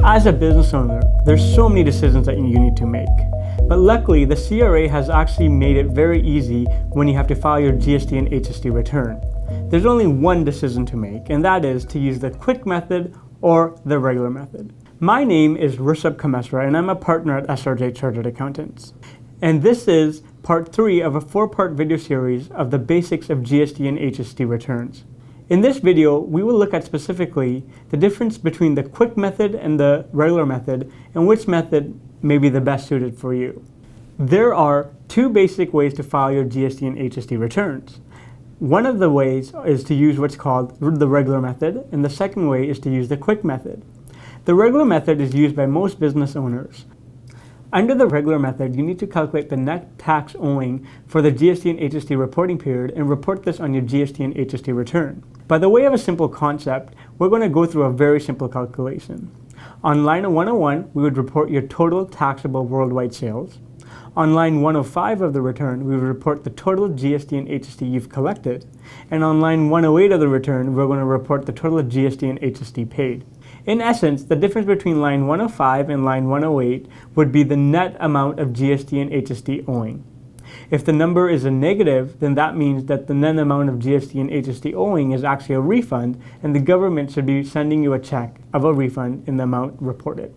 As a business owner, there's so many decisions that you need to make. But luckily, the CRA has actually made it very easy when you have to file your GST and HST return. There's only one decision to make, and that is to use the quick method or the regular method. My name is Rishabh Kamesra, and I'm a partner at SRJ Chartered Accountants. And this is part 3 of a 4-part video series of the basics of GST and HST returns. In this video, we will look at specifically the difference between the quick method and the regular method, and which method may be the best suited for you. There are 2 basic ways to file your GST and HST returns. One of the ways is to use what's called the regular method, and the second way is to use the quick method. The regular method is used by most business owners. Under the regular method, you need to calculate the net tax owing for the GST and HST reporting period and report this on your GST and HST return. By the way of a simple concept, we're going to go through a very simple calculation. On line 101, we would report your total taxable worldwide sales. On line 105 of the return, we would report the total GST and HST you've collected. And on line 108 of the return, we're going to report the total GST and HST paid. In essence, the difference between line 105 and line 108 would be the net amount of GST and HST owing. If the number is a negative, then that means that the net amount of GST and HST owing is actually a refund, and the government should be sending you a check of a refund in the amount reported.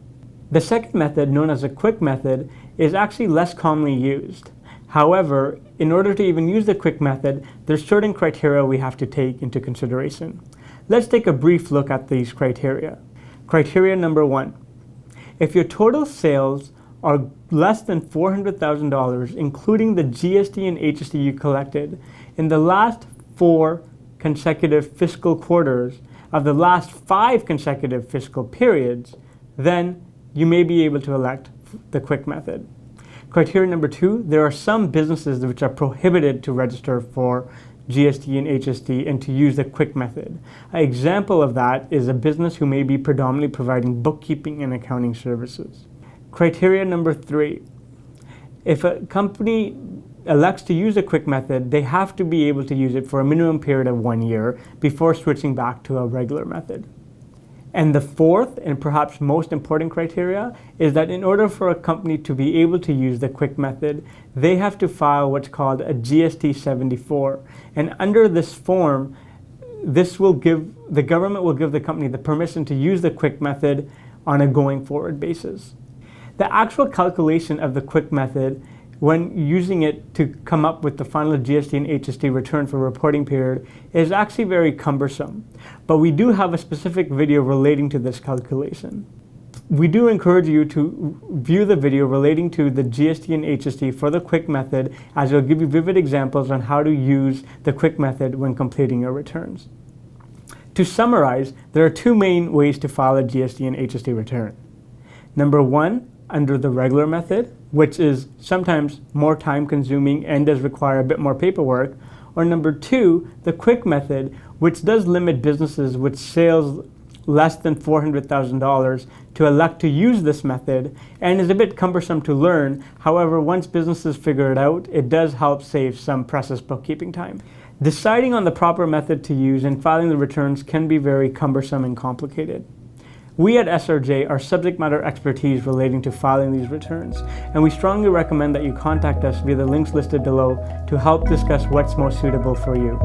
The second method, known as a quick method, is actually less commonly used. However, in order to even use the quick method, there's certain criteria we have to take into consideration. Let's take a brief look at these criteria. Criteria number 1. If your total sales are less than $400,000, including the GST and HST you collected in the last 4 consecutive fiscal quarters of the last 5 consecutive fiscal periods, then you may be able to elect the quick method. Criteria number 2, there are some businesses which are prohibited to register for GST and HST and to use the quick method. An example of that is a business who may be predominantly providing bookkeeping and accounting services. Criteria number 3, if a company elects to use a quick method, they have to be able to use it for a minimum period of 1 year before switching back to a regular method. And the fourth and perhaps most important criteria is that in order for a company to be able to use the quick method, they have to file what's called a GST 74. And under this form, the government will give the company the permission to use the quick method on a going forward basis. The actual calculation of the quick method, when using it to come up with the final GST and HST return for reporting period, is actually very cumbersome. But we do have a specific video relating to this calculation. We do encourage you to view the video relating to the GST and HST for the quick method, as it will give you vivid examples on how to use the quick method when completing your returns. To summarize, there are 2 main ways to file a GST and HST return. Number 1, under the regular method, which is sometimes more time consuming and does require a bit more paperwork, or number 2, the quick method, which does limit businesses with sales less than $400,000 to elect to use this method and is a bit cumbersome to learn. However, once businesses figure it out, it does help save some precious bookkeeping time. Deciding on the proper method to use and filing the returns can be very cumbersome and complicated. We at SRJ are subject matter expertise relating to filing these returns, and we strongly recommend that you contact us via the links listed below to help discuss what's most suitable for you.